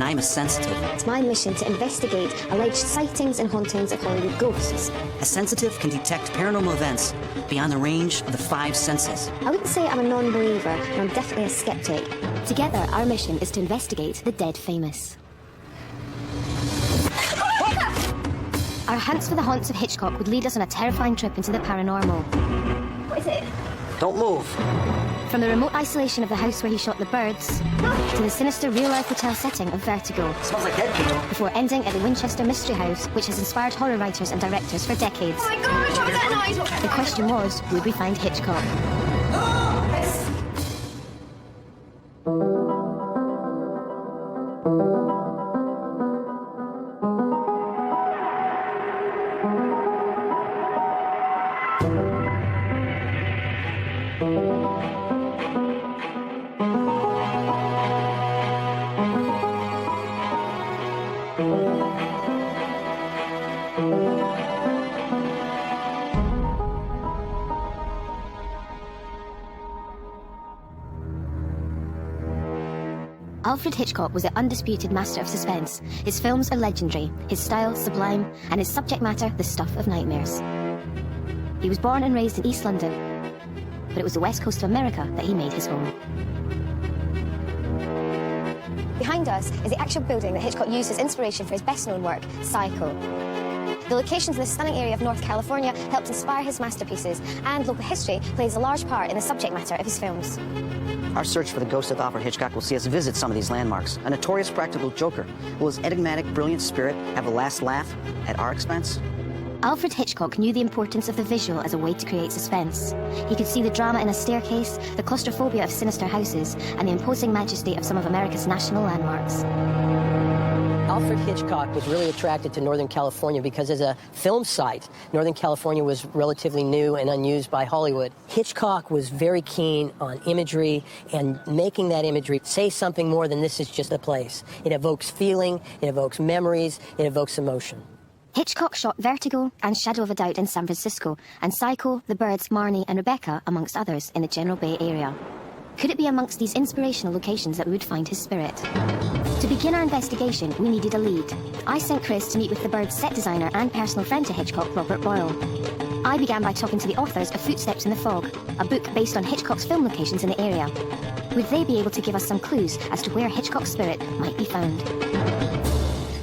I'm a sensitive. It's my mission to investigate alleged sightings and hauntings of Hollywood ghosts. A sensitive can detect paranormal events beyond the range of the 5 senses. I wouldn't say I'm a non-believer, but I'm definitely a skeptic. Together, our mission is to investigate the dead famous. Our hunts for the haunts of Hitchcock would lead us on a terrifying trip into the paranormal. What is it? Don't move. From the remote isolation of the house where he shot the birds, to the sinister real-life hotel setting of Vertigo. Smells like dead people. Before ending at the Winchester Mystery House, which has inspired horror writers and directors for decades. Oh my gosh, what was that noise? The question was, would we find Hitchcock? Alfred Hitchcock was the undisputed master of suspense. His films are legendary, his style sublime, and his subject matter the stuff of nightmares. He was born and raised in East London, but it was the west coast of America that he made his home. Behind us is the actual building that Hitchcock used as inspiration for his best-known work, Psycho. The locations of this stunning area of North California helped inspire his masterpieces, and local history plays a large part in the subject matter of his films. Our search for the ghost of Alfred Hitchcock will see us visit some of these landmarks. A notorious practical joker. Will his enigmatic, brilliant spirit have a last laugh at our expense? Alfred Hitchcock knew the importance of the visual as a way to create suspense. He could see the drama in a staircase, the claustrophobia of sinister houses, and the imposing majesty of some of America's national landmarks. Alfred Hitchcock was really attracted to Northern California because as a film site, Northern California was relatively new and unused by Hollywood. Hitchcock was very keen on imagery and making that imagery say something more than this is just a place. It evokes feeling, it evokes memories, it evokes emotion. Hitchcock shot Vertigo and Shadow of a Doubt in San Francisco, and Psycho, The Birds, Marnie and Rebecca, amongst others, in the General Bay Area. Could it be amongst these inspirational locations that we would find his spirit? To begin our investigation, we needed a lead. I sent Chris to meet with The Birds' set designer and personal friend to Hitchcock, Robert Boyle. I began by talking to the authors of Footsteps in the Fog, a book based on Hitchcock's film locations in the area. Would they be able to give us some clues as to where Hitchcock's spirit might be found?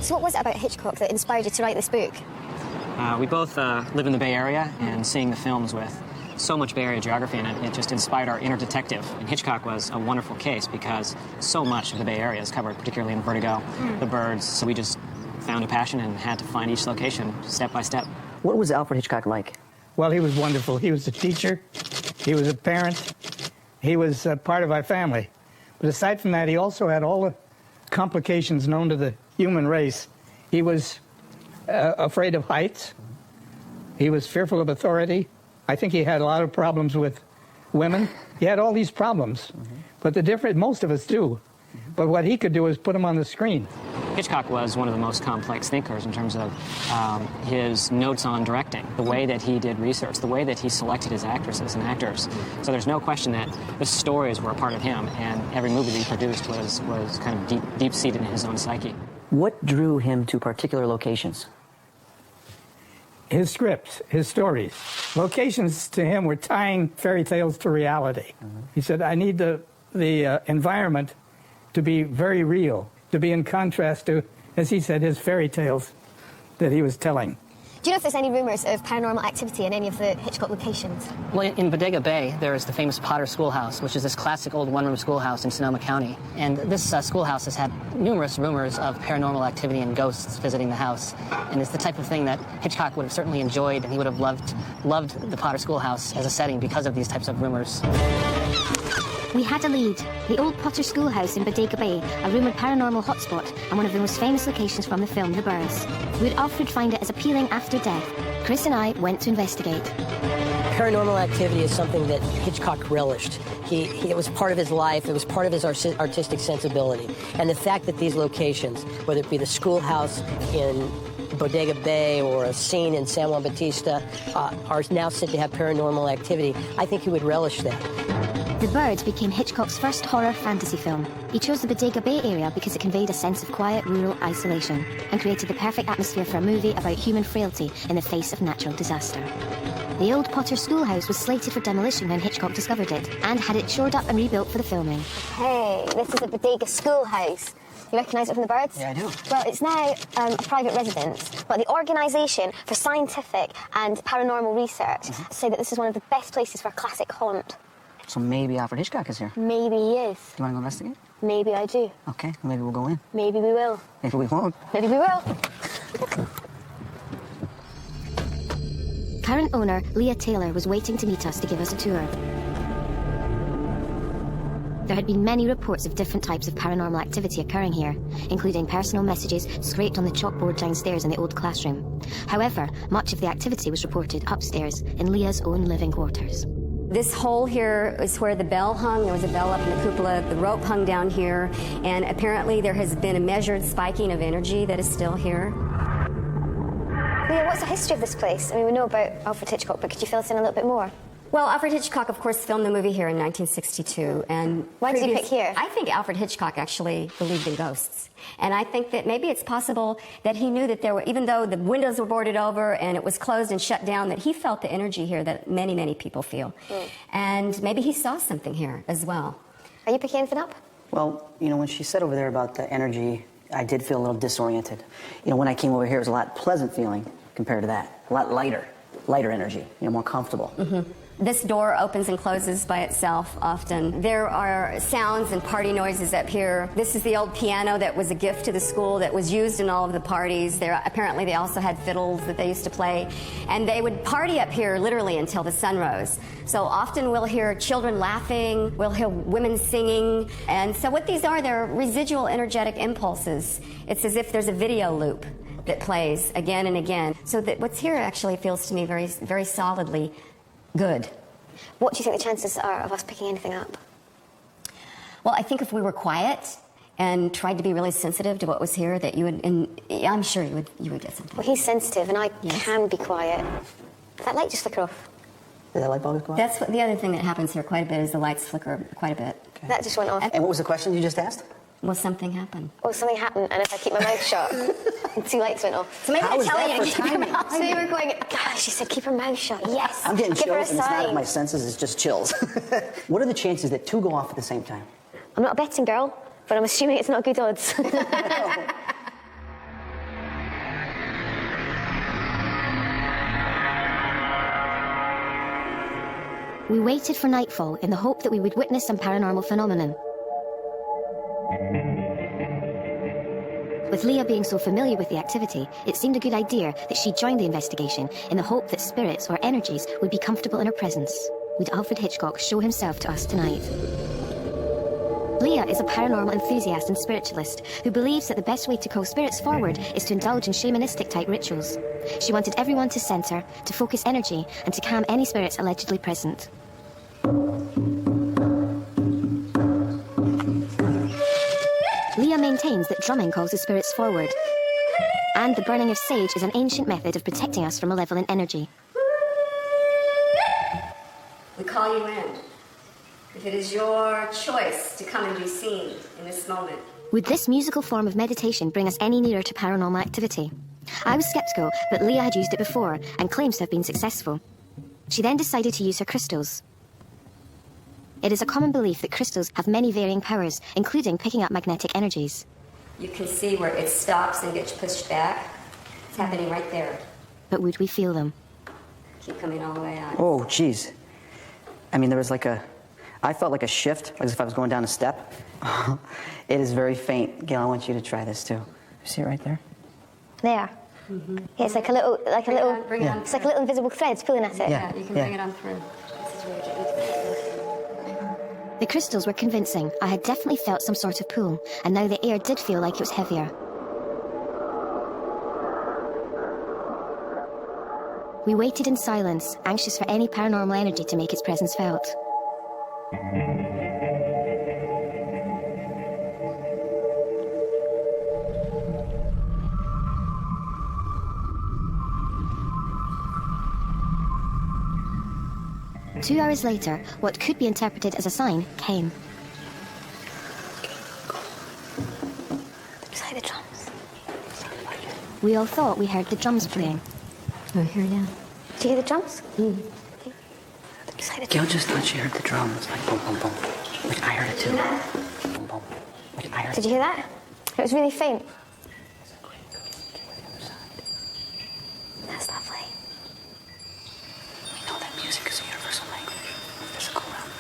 So what was it about Hitchcock that inspired you to write this book? We both live in the Bay Area, and seeing the films with so much Bay Area geography in it, it just inspired our inner detective. And Hitchcock was a wonderful case because so much of the Bay Area is covered, particularly in Vertigo, The Birds. So we just found a passion and had to find each location step by step. What was Alfred Hitchcock like? Well, he was wonderful. He was a teacher. He was a parent. He was part of our family. But aside from that, he also had all the complications known to the human race. He was afraid of heights. He was fearful of authority. I think he had a lot of problems with women. He had all these problems. But the difference, most of us do. But what he could do is put them on the screen. Hitchcock was one of the most complex thinkers in terms of his notes on directing, the way that he did research, the way that he selected his actresses and actors. So there's no question that the stories were a part of him, and every movie that he produced was kind of deep-seated in his own psyche. What drew him to particular locations? His scripts, his stories. Locations to him were tying fairy tales to reality. He said, I need the environment to be very real, to be in contrast to, as he said, his fairy tales that he was telling. Do you know if there's any rumors of paranormal activity in any of the Hitchcock locations? Well, in Bodega Bay, there is the famous Potter Schoolhouse, which is this classic old one-room schoolhouse in Sonoma County. And this schoolhouse has had numerous rumors of paranormal activity and ghosts visiting the house. And it's the type of thing that Hitchcock would have certainly enjoyed, and he would have loved the Potter Schoolhouse as a setting because of these types of rumors. We had a lead. The old Potter Schoolhouse in Bodega Bay, a rumoured paranormal hotspot and one of the most famous locations from the film The Birds. Would Alfred find it as appealing after death? Chris and I went to investigate. Paranormal activity is something that Hitchcock relished. It was part of his life. It was part of his artistic sensibility. And the fact that these locations, whether it be the schoolhouse in Bodega Bay or a scene in San Juan Bautista, are now said to have paranormal activity, I think he would relish that. The Bird became Hitchcock's first horror fantasy film. He chose the Bodega Bay area because it conveyed a sense of quiet rural isolation and created the perfect atmosphere for a movie about human frailty in the face of natural disaster. The old Potter schoolhouse was slated for demolition when Hitchcock discovered it and had it shored up and rebuilt for the filming. Hey, this is the Bodega schoolhouse. You recognise it from The Birds? Yeah, I do. Well, it's now a private residence, but the Organisation for Scientific and Paranormal Research say that this is one of the best places for a classic haunt. So maybe Alfred Hitchcock is here. Do Maybe he is. you want to go investigate? Maybe I do. Okay, maybe we'll go in. Maybe we will. Maybe we won't. Maybe we will. Current owner Leah Taylor was waiting to meet us to give us a tour. There had been many reports of different types of paranormal activity occurring here, including personal messages scraped on the chalkboard downstairs in the old classroom. However, much of the activity was reported upstairs in Leah's own living quarters. This hole here is where the bell hung. There was a bell up in the cupola. The rope hung down here. And apparently there has been a measured spiking of energy that is still here. Leah, what's the history of this place? I mean, we know about Alfred Hitchcock, but could you fill us in a little bit more? Well, Alfred Hitchcock, of course, filmed the movie here in 1962. And Why did he pick here? I think Alfred Hitchcock actually believed in ghosts. And I think that maybe it's possible that he knew that there were, even though the windows were boarded over and it was closed and shut down, that he felt the energy here that many, many people feel. And maybe he saw something here as well. Are you picking anything up? Well, you know, when she said over there about the energy, I did feel a little disoriented. You know, when I came over here, it was a lot pleasant feeling compared to that. A lot lighter energy, you know, more comfortable. This door opens and closes by itself often. There are sounds and party noises up here. This is the old piano that was a gift to the school that was used in all of the parties. Apparently they also had fiddles that they used to play. And they would party up here literally until the sun rose. So often we'll hear children laughing, we'll hear women singing. And so what these are, they're residual energetic impulses. It's as if there's a video loop that plays again and again. So that what's here actually feels to me very, very solidly good. What do you think the chances are of us picking anything up? Well, I think if we were quiet and tried to be really sensitive to what was here, that you would, and I'm sure you would get something. Well, he's sensitive, and I Yes. can be quiet. Did that light just flicker off? Did that light bulb go off? That's what the other thing that happens here quite a bit is the lights flicker quite a bit. That just went off. And what was the question you just asked? Will something happen? Oh, something happened, and if I keep my mouth shut, and 2 lights went off. So maybe How they're is telling that you to for keep your timing? mouth. So you were going, God, she said, keep her mouth shut. Yes. I'm getting Give her a chills, and it's not sign. of my senses, it's just chills. What are the chances that 2 go off at the same time? I'm not a betting girl, but I'm assuming it's not good odds. We waited for nightfall in the hope that we would witness some paranormal phenomenon. With Leah being so familiar with the activity, it seemed a good idea that she joined the investigation in the hope that spirits or energies would be comfortable in her presence. Would Alfred Hitchcock show himself to us tonight? Leah is a paranormal enthusiast and spiritualist who believes that the best way to call spirits forward is to indulge in shamanistic-type rituals. She wanted everyone to center, to focus energy, and to calm any spirits allegedly present. Leah maintains that drumming calls the spirits forward, and the burning of sage is an ancient method of protecting us from malevolent energy. We call you in. If it is your choice to come and be seen in this moment. Would this musical form of meditation bring us any nearer to paranormal activity? I was skeptical, but Leah had used it before and claims to have been successful. She then decided to use her crystals. It is a common belief that crystals have many varying powers, including picking up magnetic energies. You can see where it stops and gets pushed back. It's happening right there. But would we feel them? Keep coming all the way out. Oh, geez. I mean, there was I felt like a shift, as if I was going down a step. It is very faint. Gail, I want you to try this too. You see it right there? There. Mm-hmm. Yeah, it's like a little, Bring it on. it's like a little invisible thread pulling at it. Yeah. You can bring it on through. This is where you're getting The crystals were convincing. I had definitely felt some sort of pull, and now the air did feel like it was heavier. We waited in silence, anxious for any paranormal energy to make its presence felt. 2 hours later, what could be interpreted as a sign came. Did you hear the drums? We all thought we heard the drums playing. Oh, here, yeah. Did you hear the drums? Gail just thought she heard the drums, like boom, boom, boom. Like I heard it too. Boom, boom. Like I heard Did you hear that? It was really faint. That's lovely. We know that music is a universal language of physical realm.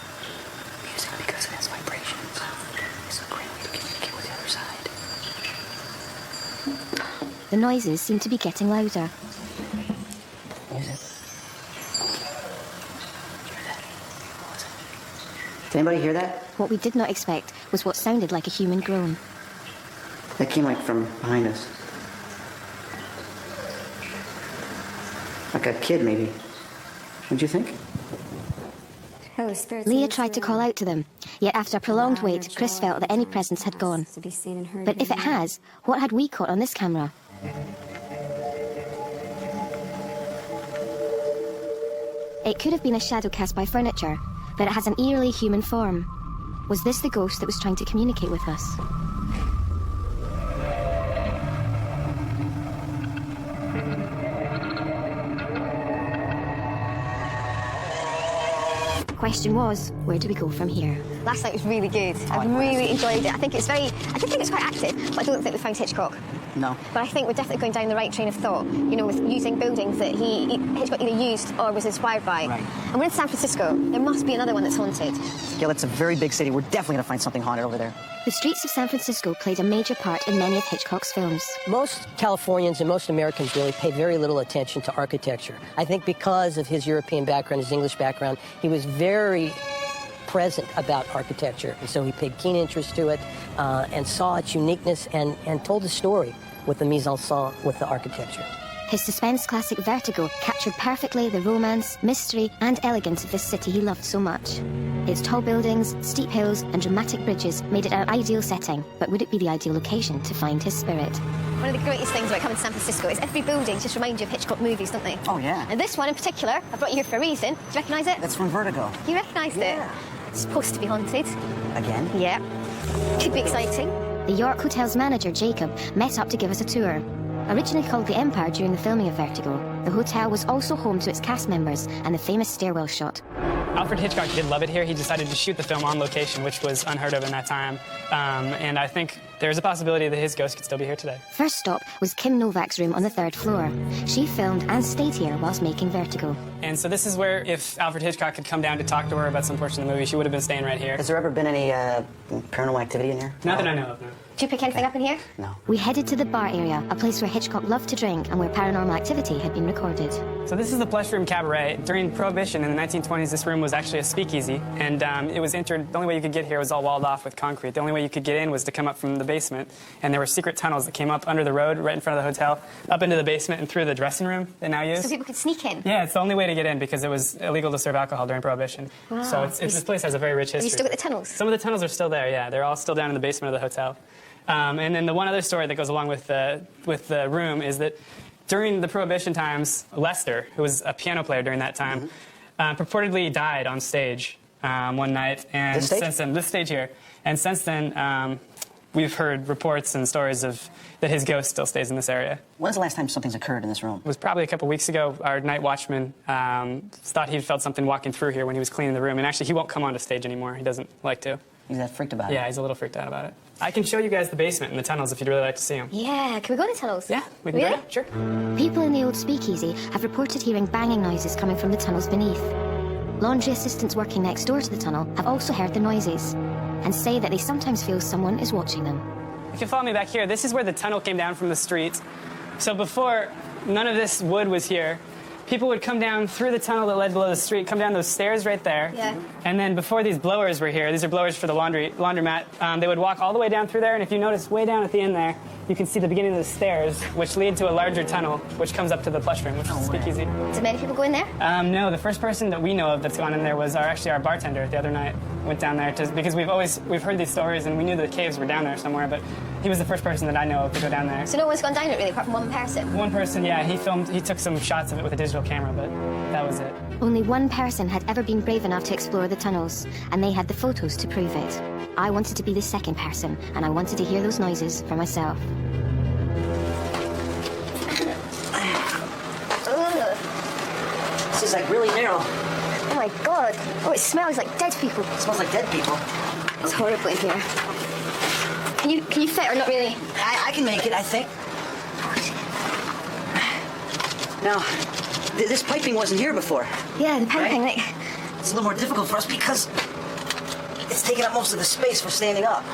Music, because it has vibrations, is a great way to communicate with the other side. The noises seemed to be getting louder. Music. Did anybody hear that? What we did not expect was what sounded like a human groan. That came like from behind us. Like a kid, maybe. What'd you think? Holy Spirit. Leah tried to call out to them, yet after a prolonged wait, Chris felt that any presence had gone. To be seen and heard. But if it has, what had we caught on this camera? It could have been a shadow cast by furniture, but it has an eerily human form. Was this the ghost that was trying to communicate with us? The question was, where do we go from here? Last night was really good. I really enjoyed it. I did think it's quite active, but I don't think we found Hitchcock. No. But I think we're definitely going down the right train of thought, you know, with using buildings that Hitchcock either used or was inspired by. Right. And we're in San Francisco. There must be another one that's haunted. Gail, it's a very big city. We're definitely gonna find something haunted over there. The streets of San Francisco played a major part in many of Hitchcock's films. Most Californians and most Americans really pay very little attention to architecture. I think because of his European background, his English background, he was very present about architecture. And so he paid keen interest to it and saw its uniqueness and told the story with the mise en scène, with the architecture. His suspense classic Vertigo captured perfectly the romance, mystery, and elegance of this city he loved so much. Its tall buildings, steep hills, and dramatic bridges made it an ideal setting, but would it be the ideal location to find his spirit? One of the greatest things about coming to San Francisco is every building just reminds you of Hitchcock movies, don't they? Oh, yeah. And this one in particular, I brought you here for a reason. Do you recognise it? That's from Vertigo. You recognised it? It's supposed to be haunted. Again? Yeah. Could be exciting. The York Hotel's manager, Jacob, met up to give us a tour. Originally called the Empire during the filming of Vertigo, the hotel was also home to its cast members and the famous stairwell shot. Alfred Hitchcock did love it here. He decided to shoot the film on location, which was unheard of in that time. And I think there's a possibility that his ghost could still be here today. First stop was Kim Novak's room on the 3rd floor. She filmed and stayed here whilst making Vertigo. And so this is where, if Alfred Hitchcock had come down to talk to her about some portion of the movie, she would have been staying right here. Has there ever been any paranormal activity in here? Not that I know of, no. Do you pick anything up in here? No. We headed to the bar area, a place where Hitchcock loved to drink and where paranormal activity had been recorded. So this is the Plush Room Cabaret. During Prohibition in the 1920s, this room was actually a speakeasy, and it was entered, the only way you could get here was all walled off with concrete. The only way you could get in was to come up from the basement, and there were secret tunnels that came up under the road, right in front of the hotel, up into the basement and through the dressing room they now use. So people could sneak in? Yeah, it's the only way to get in because it was illegal to serve alcohol during Prohibition. Wow. So this place has a very rich history. You still got the tunnels? Some of the tunnels are still there, yeah. They're all still down in the basement of the hotel. And then the one other story that goes along with the room is that during the Prohibition times, Lester, who was a piano player during that time, purportedly died on stage one night. And This stage? since then, this stage here. And since then, we've heard reports and stories of that his ghost still stays in this area. When's the last time something's occurred in this room? It was probably a couple weeks ago. Our night watchman thought he felt something walking through here when he was cleaning the room. And actually, he won't come onto stage anymore. He doesn't like to. He's that freaked about it. Yeah, he's a little freaked out about it. I can show you guys the basement and the tunnels if you'd really like to see them. Yeah, can we go in the tunnels? Yeah, we can Really? go. Sure. People in the old speakeasy have reported hearing banging noises coming from the tunnels beneath. Laundry assistants working next door to the tunnel have also heard the noises and say that they sometimes feel someone is watching them. If you follow me back here, this is where the tunnel came down from the street. So before, none of this wood was here. People would come down through the tunnel that led below the street, come down those stairs right there. Yeah. And then before these blowers were here, these are blowers for the laundromat, they would walk all the way down through there, and if you notice way down at the end there, you can see the beginning of the stairs, which lead to a larger tunnel, which comes up to the plush room, which is the speakeasy. Do many people go in there? No, the first person that we know of that's gone in there was actually our bartender the other night. went down there because we've heard these stories and we knew the caves were down there somewhere, but he was the first person that I know of to go down there. So no one's gone down it really, apart from one person? One person, yeah, he took some shots of it with a digital camera, but that was it. Only one person had ever been brave enough to explore the tunnels, and they had the photos to prove it. I wanted to be the second person, and I wanted to hear those noises for myself. This is like really narrow. Oh my god. Oh, it smells like dead people. It smells like dead people. It's horrible in here. Can you fit or not really? I can make it, I think. Now, this piping wasn't here before. Yeah, the piping, right? It's a little more difficult for us because it's taking up most of the space for standing up.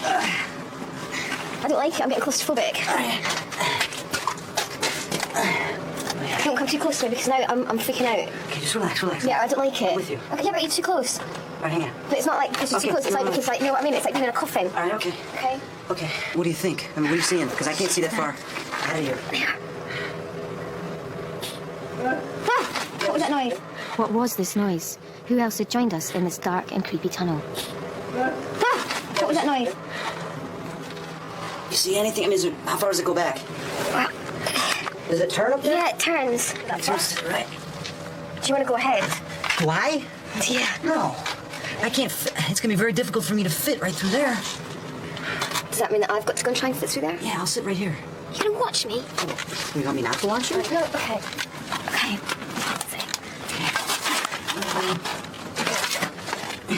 I don't like it. I'm getting claustrophobic. Don't come too close to me because now I'm freaking out. Okay, just relax. Yeah, I don't like it. I'm with you. Okay, yeah, but you're too close. All right, hang on. But it's not like because you're too close. It's like because, like, you know what I mean? It's like being in a coffin. All right, okay. Okay. Okay, what do you think? I mean, what are you seeing? Because I can't see that far out of here. What was that noise? What was this noise? Who else had joined us in this dark and creepy tunnel? What was that noise? You see anything? I mean, how far does it go back? Does it turn up there? Yeah, it turns. It turns, right. Do you want to go ahead? Why? Yeah. No. I can't fit. It's going to be very difficult for me to fit right through there. Does that mean that I've got to go and try and fit through there? Yeah, I'll sit right here. You're going to watch me? You want me not to watch you? No, okay. Okay.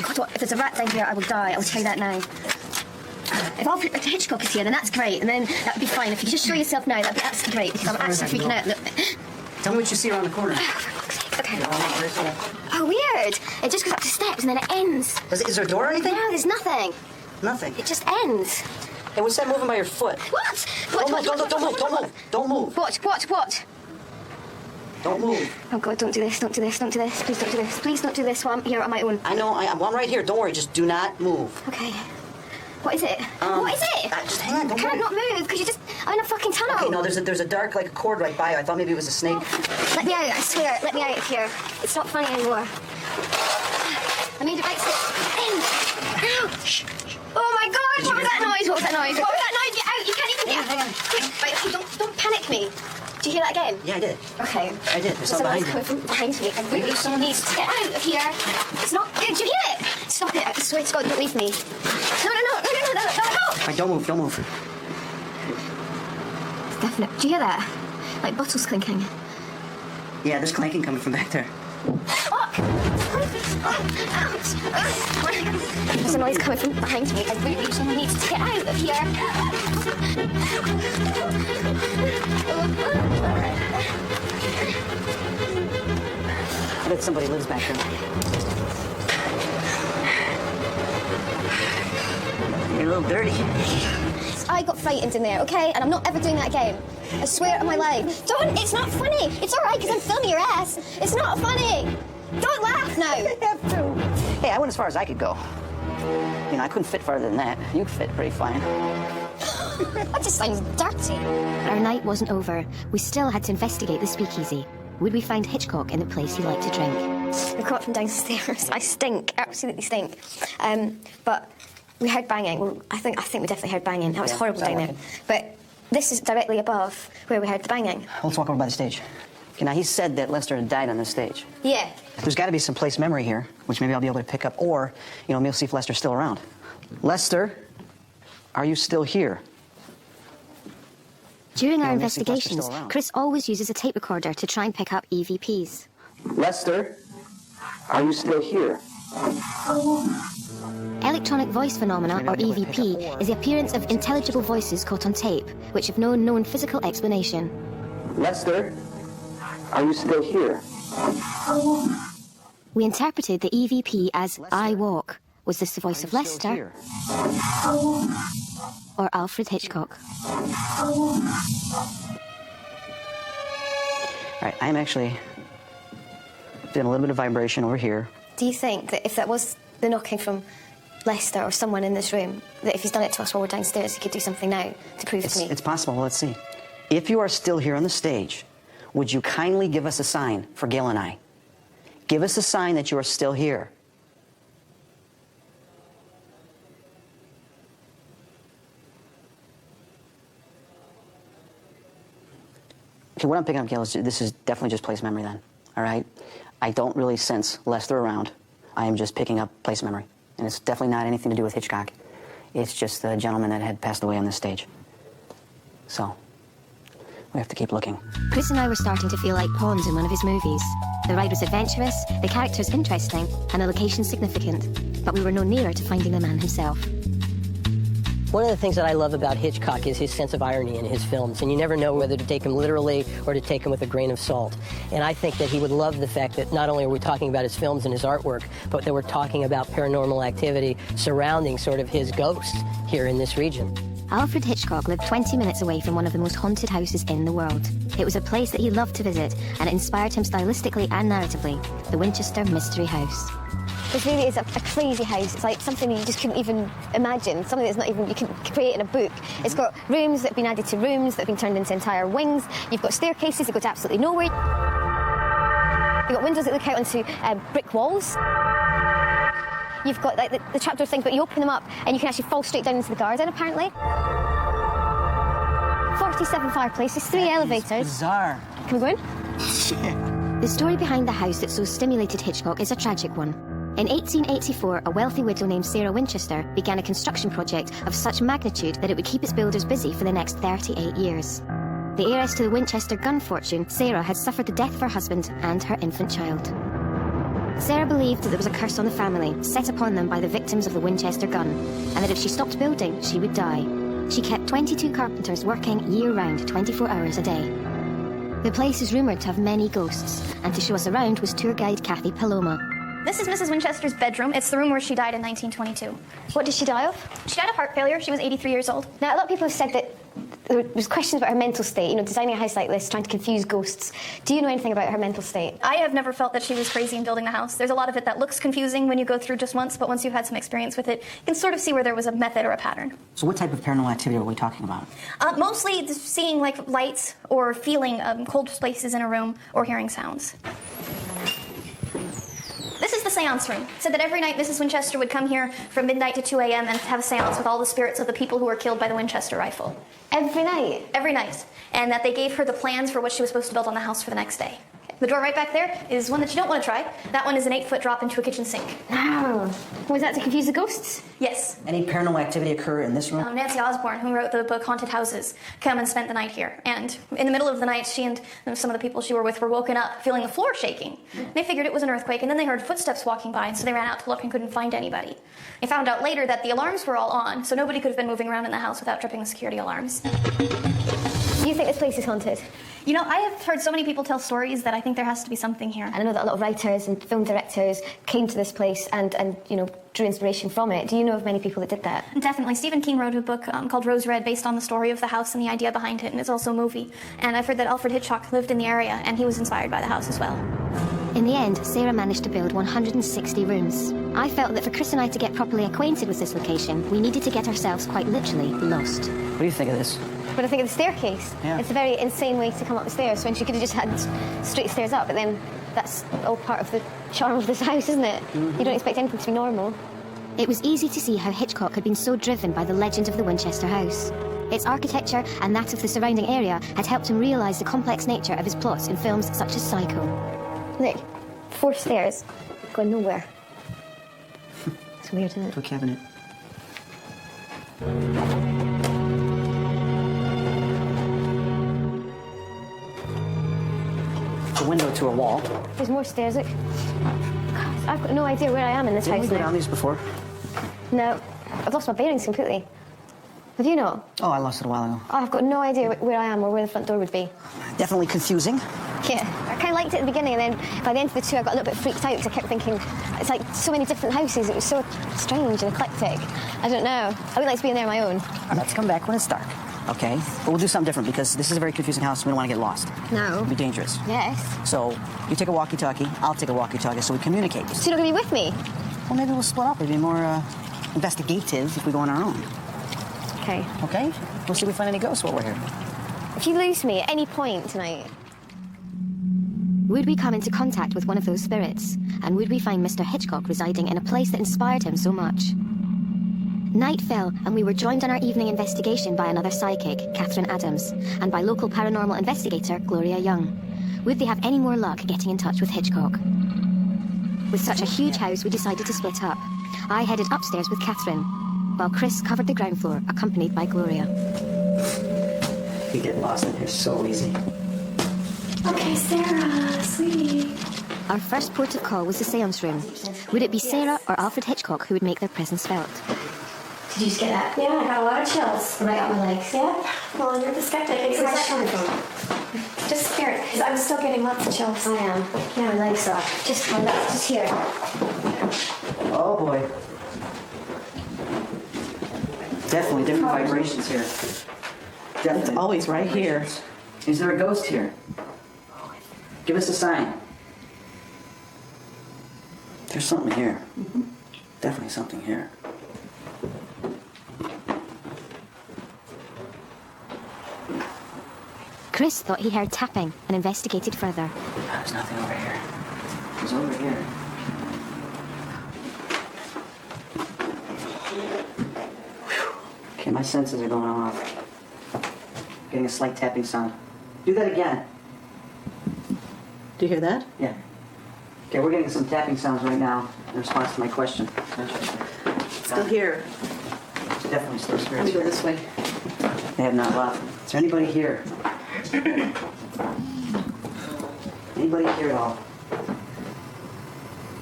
God, what, if there's a rat down here, I will die. I'll tell you that now. If Alfred Hitchcock is here, then that's great, and then that would be fine. If you could just show yourself now, that'd be absolutely great, because I'm actually freaking out. Look. Tell me what you see around the corner. Okay. Oh, weird. It just goes up to steps, and then it ends. Is there a door or anything? No, there's nothing. Nothing. It just ends. Hey, what's that moving by your foot? What? Don't move. Don't move. What? Don't move. Oh, God, don't do this. Please don't do this. Please don't do this while I'm here on my own. I know. I'm right here. Don't worry. Just do not move. Okay. What is it? What is it? Just hang on. Don't Can I move. not move? Because you're just... I'm in a fucking tunnel. Okay, no, there's a dark, like, cord right by you. I thought maybe it was a snake. Let me out, I swear. Let me out of here. It's not funny anymore. I made it right step in. Ouch. Oh, my God. What was that noise? Get out. You can't even get out. Quick. Right, okay, don't panic me. Do you hear that again? Yeah, I did. Okay. I did. There's something Someone's behind coming you. from behind me. And really, someone needs to get out of here. It's not good. Do you hear it? Stop it. I swear to God, don't leave me. No. Right, don't move. Definite. Do you hear that? Like bottles clinking. Yeah, there's clanking coming from back there. There's a noise coming from behind me. I really someone needs to get out of here. I bet somebody lives back there. You're a little dirty. I got frightened in there, okay? And I'm not ever doing that again. I swear on my life. Don't! It's not funny. It's all right because I'm filming your ass. It's not funny. Don't laugh now. Hey, I went as far as I could go. You know, I couldn't fit farther than that. You fit pretty fine. That just sounds dirty. Our night wasn't over. We still had to investigate the speakeasy. Would we find Hitchcock in the place he liked to drink? We come up from downstairs. I stink. Absolutely stink. But we heard banging. Well, I think we definitely heard banging. That was horrible down there. But this is directly above where we heard the banging. Let's walk over by the stage. Okay, now he said that Lester had died on this stage. Yeah. There's got to be some place memory here, which maybe I'll be able to pick up, or, you know, maybe we'll see if Lester's still around. Lester, are you still here? During our Yeah, we'll see if Lester's investigations, still around. Chris always uses a tape recorder to try and pick up EVPs. Lester, are you still here? Electronic voice phenomena, or EVP, is the appearance of intelligible voices caught on tape, which have no known physical explanation. Lester, are you still here? We interpreted the EVP as Lester, I walk. Was this the voice of Lester or Alfred Hitchcock? All right, I'm actually doing a little bit of vibration over here. Do you think that if that was the knocking from Lester or someone in this room, that if he's done it to us while we're downstairs, he could do something now to prove it to me? It's possible. Let's see. If you are still here on the stage, would you kindly give us a sign for Gail and I? Give us a sign that you are still here. Okay, what I'm picking up, Gail, is this is definitely just place memory then, all right? I don't really sense Lester around. I am just picking up place memory. And it's definitely not anything to do with Hitchcock. It's just the gentleman that had passed away on this stage. So, we have to keep looking. Chris and I were starting to feel like pawns in one of his movies. The ride was adventurous, the characters interesting, and the location significant. But we were no nearer to finding the man himself. One of the things that I love about Hitchcock is his sense of irony in his films, and you never know whether to take him literally or to take him with a grain of salt. And I think that he would love the fact that not only are we talking about his films and his artwork, but that we're talking about paranormal activity surrounding sort of his ghosts here in this region. Alfred Hitchcock lived 20 minutes away from one of the most haunted houses in the world. It was a place that he loved to visit, and it inspired him stylistically and narratively, the Winchester Mystery House. This really is a crazy house. It's like something you just couldn't even imagine, something that's not even, you can create in a book. It's got rooms that have been added to rooms that have been turned into entire wings. You've got staircases that go to absolutely nowhere. You've got windows that look out onto brick walls. You've got like the trapdoor thing, but you open them up and you can actually fall straight down into the garden, apparently. 47 fireplaces, 3 elevators. Bizarre. Can we go in? The story behind the house that so stimulated Hitchcock is a tragic one. In 1884, a wealthy widow named Sarah Winchester began a construction project of such magnitude that it would keep its builders busy for the next 38 years. The heiress to the Winchester gun fortune, Sarah had suffered the death of her husband and her infant child. Sarah believed that there was a curse on the family, set upon them by the victims of the Winchester gun, and that if she stopped building, she would die. She kept 22 carpenters working year-round, 24 hours a day. The place is rumoured to have many ghosts, and to show us around was tour guide Kathy Paloma. This is Mrs. Winchester's bedroom. It's the room where she died in 1922. What did she die of? She died of heart failure. She was 83 years old. Now, a lot of people have said that there was questions about her mental state, you know, designing a house like this, trying to confuse ghosts. Do you know anything about her mental state? I have never felt that she was crazy in building the house. There's a lot of it that looks confusing when you go through just once, but once you've had some experience with it, you can sort of see where there was a method or a pattern. So what type of paranormal activity are we talking about? Mostly seeing like lights or feeling cold places in a room or hearing sounds. This is the seance room. It said that every night Mrs. Winchester would come here from midnight to 2 a.m. and have a seance with all the spirits of the people who were killed by the Winchester rifle. Every night? Every night. And that they gave her the plans for what she was supposed to build on the house for the next day. The door right back there is one that you don't want to try. That one is an 8-foot drop into a kitchen sink. Oh. Was that to confuse the ghosts? Yes. Any paranormal activity occur in this room? Nancy Osborne, who wrote the book Haunted Houses, come and spent the night here. And in the middle of the night, she and some of the people she were with were woken up feeling the floor shaking. They figured it was an earthquake, and then they heard footsteps walking by, and so they ran out to look and couldn't find anybody. They found out later that the alarms were all on, so nobody could have been moving around in the house without tripping the security alarms. Do you think this place is haunted? You know, I have heard so many people tell stories that I think there has to be something here. And I know that a lot of writers and film directors came to this place and you know, drew inspiration from it. Do you know of many people that did that? Definitely. Stephen King wrote a book called Rose Red based on the story of the house and the idea behind it, and it's also a movie. And I've heard that Alfred Hitchcock lived in the area, and he was inspired by the house as well. In the end, Sarah managed to build 160 rooms. I felt that for Chris and I to get properly acquainted with this location, we needed to get ourselves quite literally lost. What do you think of this? When I think of the staircase, Yeah. It's a very insane way to come up the stairs when she could have just had straight stairs up, but then that's all part of the charm of this house, isn't it? Mm-hmm. You don't expect anything to be normal. It was easy to see how Hitchcock had been so driven by the legend of the Winchester house. Its architecture and that of the surrounding area had helped him realise the complex nature of his plots in films such as Psycho. Look, 4 stairs, going nowhere. It's weird, isn't it? To a cabinet. A window to a wall. There's more stairs, look. God, I've got no idea where I am in this Didn't house we go now. down these before? No, I've lost my bearings completely. Have you not? Oh, I lost it a while ago. Oh, I've got no idea where I am or where the front door would be. Definitely confusing. Yeah, I kind of liked it at the beginning, and then by the end of the tour I got a little bit freaked out because I kept thinking, it's like so many different houses, it was so strange and eclectic. I don't know. I would like to be in there on my own. Let's come back when it's dark, okay? But we'll do something different because this is a very confusing house and we don't want to get lost. No. It'd be dangerous. Yes. So you take a walkie-talkie, I'll take a walkie-talkie so we communicate. So you're not going to be with me? Well, maybe we'll split up. It'd be more investigative if we go on our own. Okay. Okay? We'll see if we find any ghosts while we're here. If you lose me at any point tonight... Would we come into contact with one of those spirits? And would we find Mr. Hitchcock residing in a place that inspired him so much? Night fell, and we were joined on our evening investigation by another psychic, Catherine Adams, and by local paranormal investigator, Gloria Young. Would they have any more luck getting in touch with Hitchcock? With such a huge house, we decided to split up. I headed upstairs with Catherine, while Chris covered the ground floor, accompanied by Gloria. You get lost in here so easy. Okay, Sarah, sweetie. Our first port of call was the seance room. Would it be Sarah or Alfred Hitchcock who would make their presence felt? Did you just get that? Yeah, I got a lot of chills. Right up my legs. Yeah. Well, you're the skeptic. Where's that coming from? Just spirit, because I'm still getting lots of chills. I am. Yeah, my legs are. Just my legs. Just here. Oh boy. Definitely different vibrations here. Definitely. It's always right here. Is there a ghost here? Give us a sign. There's something here. Definitely something here. Chris thought he heard tapping and investigated further. There's nothing over here. It's over here. Whew. Okay, my senses are going off. Getting a slight tapping sound. Do that again. Do you hear that? Yeah. Okay, we're getting some tapping sounds right now in response to my question. Still here. It's definitely still Let spirits me go here. this way. They have not left. Is there anybody here? Anybody here at all?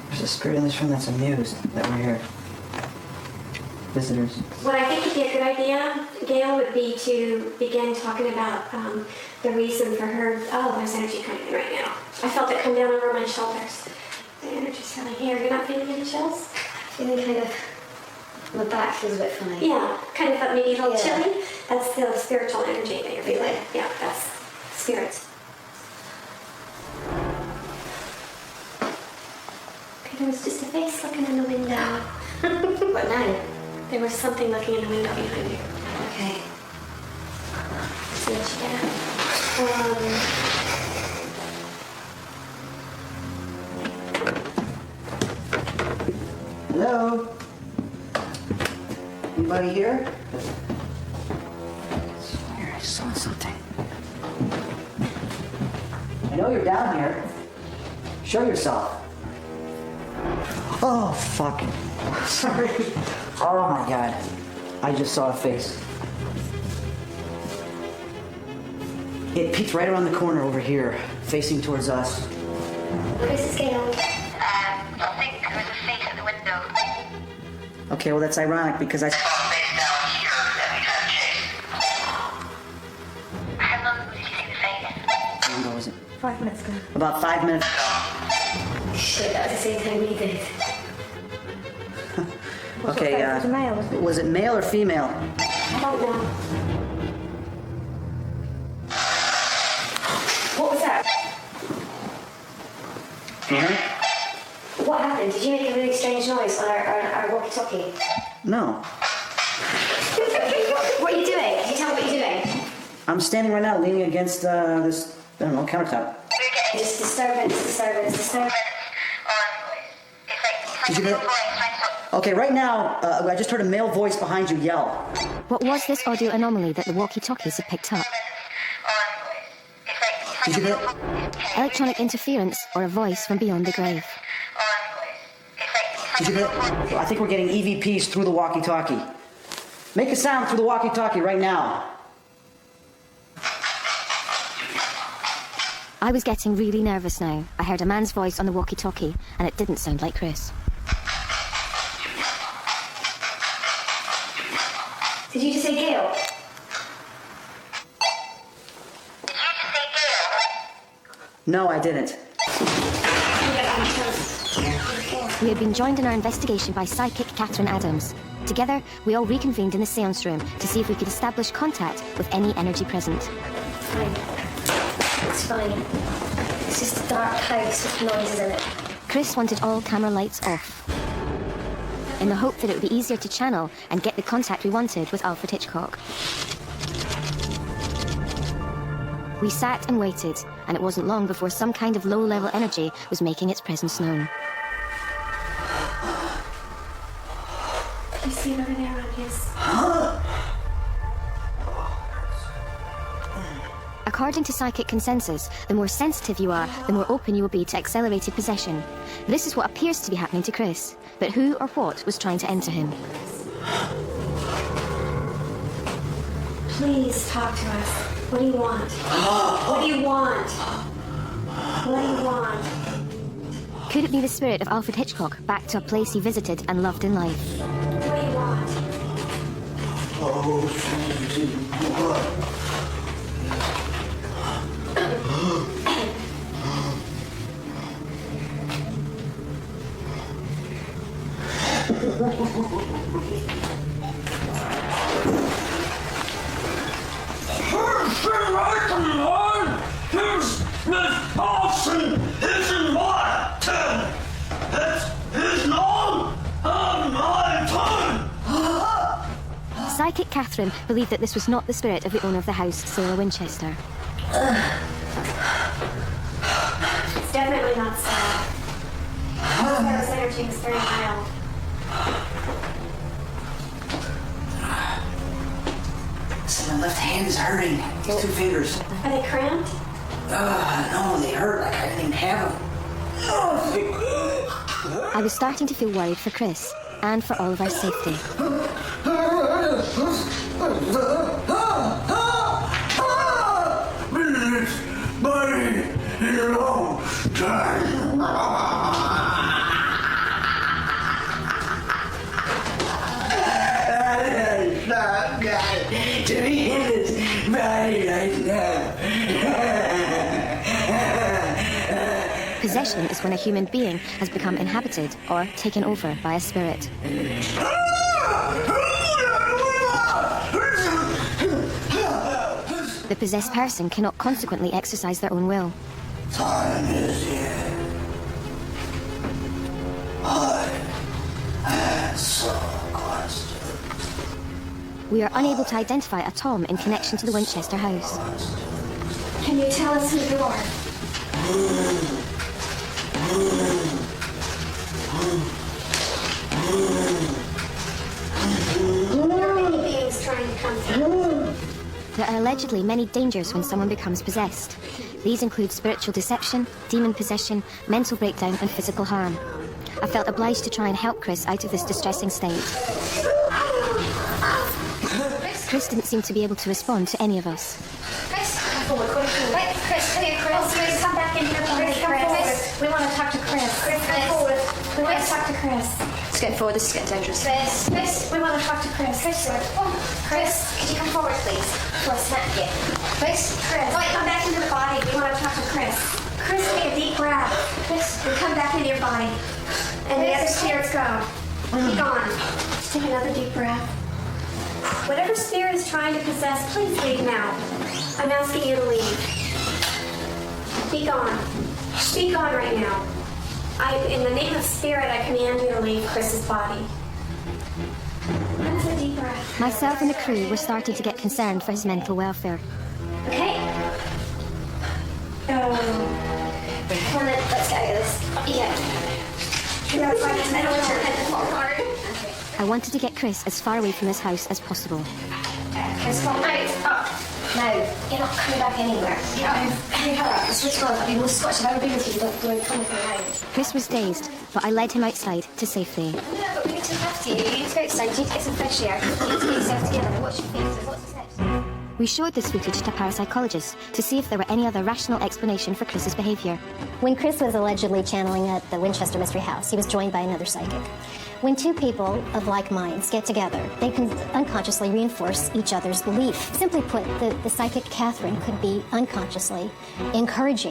There's a spirit in this room that's amused that we're here. Visitors. What I think would be a good idea, Gail, would be to begin talking about the reason for her. Oh, there's energy coming in right now. I felt it come down over my shoulders. The energy's coming here. You're not feeling any chills? Feeling kind of, my back feels a bit funny. Yeah, kind of maybe a little Yeah. chilly. That's the spiritual energy that you're feeling. Yeah, that's spirits. Okay, there was just a face looking in the window. What now? There was something looking in the window behind you. Okay. See what you get. Hello? Anybody here? I swear I saw something. I know you're down here. Show yourself. Oh, fuck. Sorry. Oh my god. I just saw a face. It peeked right around the corner over here, facing towards us. This is Gail. I think there was a face at the window. Okay, well that's ironic because I... How long did you see the face? How long was it? 5 minutes ago. About 5 minutes ago. Shit, that was the same time we did. Okay, Was it male? was it male or female? I don't know. What was that? Can you hear it? What happened? Did you make a really strange noise on our walkie-talkie? No. What are you doing? Can you tell me what you're doing? I'm standing right now leaning against this, I don't know, countertop. Just disturbance. Did you get it? Okay, right now, I just heard a male voice behind you yell. What was this audio anomaly that the walkie-talkies had picked up? Did you get it? Electronic interference or a voice from beyond the grave? Did you get it? I think we're getting EVPs through the walkie-talkie. Make a sound through the walkie-talkie right now. I was getting really nervous now. I heard a man's voice on the walkie-talkie, and it didn't sound like Chris. Did you just say Gail? No, I didn't. We had been joined in our investigation by psychic Catherine Adams. Together, we all reconvened in the seance room to see if we could establish contact with any energy present. Fine. It's fine. It's just a dark house with noises in it. Chris wanted all camera lights off, in the hope that it would be easier to channel and get the contact we wanted with Alfred Hitchcock. We sat and waited, and it wasn't long before some kind of low-level energy was making its presence known. You see it over there around here? According to psychic consensus, the more sensitive you are, the more open you will be to accelerated possession. This is what appears to be happening to Chris, but who or what was trying to enter him? Please talk to us. What do you want? What do you want? What do you want? Could it be the spirit of Alfred Hitchcock back to a place he visited and loved in life? What do you want? Psychic Catherine believed that this was not the spirit of the owner of the house, Sarah Winchester. It's definitely not Sarah. Sarah's energy was very mild. So my left hand is hurting. These 2 fingers. Are they cramped? No, they hurt like I didn't even have them. I was starting to feel worried for Chris and for all of our safety. Possession is when a human being has become inhabited or taken over by a spirit. The possessed person cannot consequently exercise their own will. Time is here. I answer questions. We are unable to identify a Tom in connection to the Winchester house. Can you tell us who you are? There are many beings trying to come through. There are allegedly many dangers when someone becomes possessed. These include spiritual deception, demon possession, mental breakdown, and physical harm. I felt obliged to try and help Chris out of this distressing state. Chris didn't seem to be able to respond to any of us. Chris, come forward. Chris, come here, Chris. Come back in here, Chris. We want to talk to Chris. Chris, come forward. We want to talk to Chris. It's getting forward. This is getting dangerous. Chris, we want to talk to Chris. Chris, could you come forward, please? For a snap again. Chris, wait, come back into the body. We want to talk to Chris. Chris, take a deep breath. Chris, and come back into your body. And the other spirits go. Be gone. Just take another deep breath. Whatever spirit is trying to possess, please leave now. I'm asking you to leave. Be gone. Be gone right now. In the name of spirit, I command you to leave Chris's body. Another deep breath. Myself and the crew were starting to get concerned for his mental welfare. Okay. Come on, let's get out of this. Yeah. I don't want your head to fall hard. I wanted to get Chris as far away from this house as possible. Chris, come out. No, you're not coming back anywhere. Hey, the switch on. I mean, we'll Scotch. I've ever been with you. Don't come with me now. Chris was dazed, but I led him outside to safety. No, but we need to look after you. You need to go outside. You need to get some fresh air. You need to get yourself together. What's your feelings? What's the steps? We showed this footage to parapsychologists to see if there were any other rational explanation for Chris's behaviour. When Chris was allegedly channeling at the Winchester Mystery House, he was joined by another psychic. When 2 people of like minds get together, they can unconsciously reinforce each other's belief. Simply put, the psychic Catherine could be unconsciously encouraging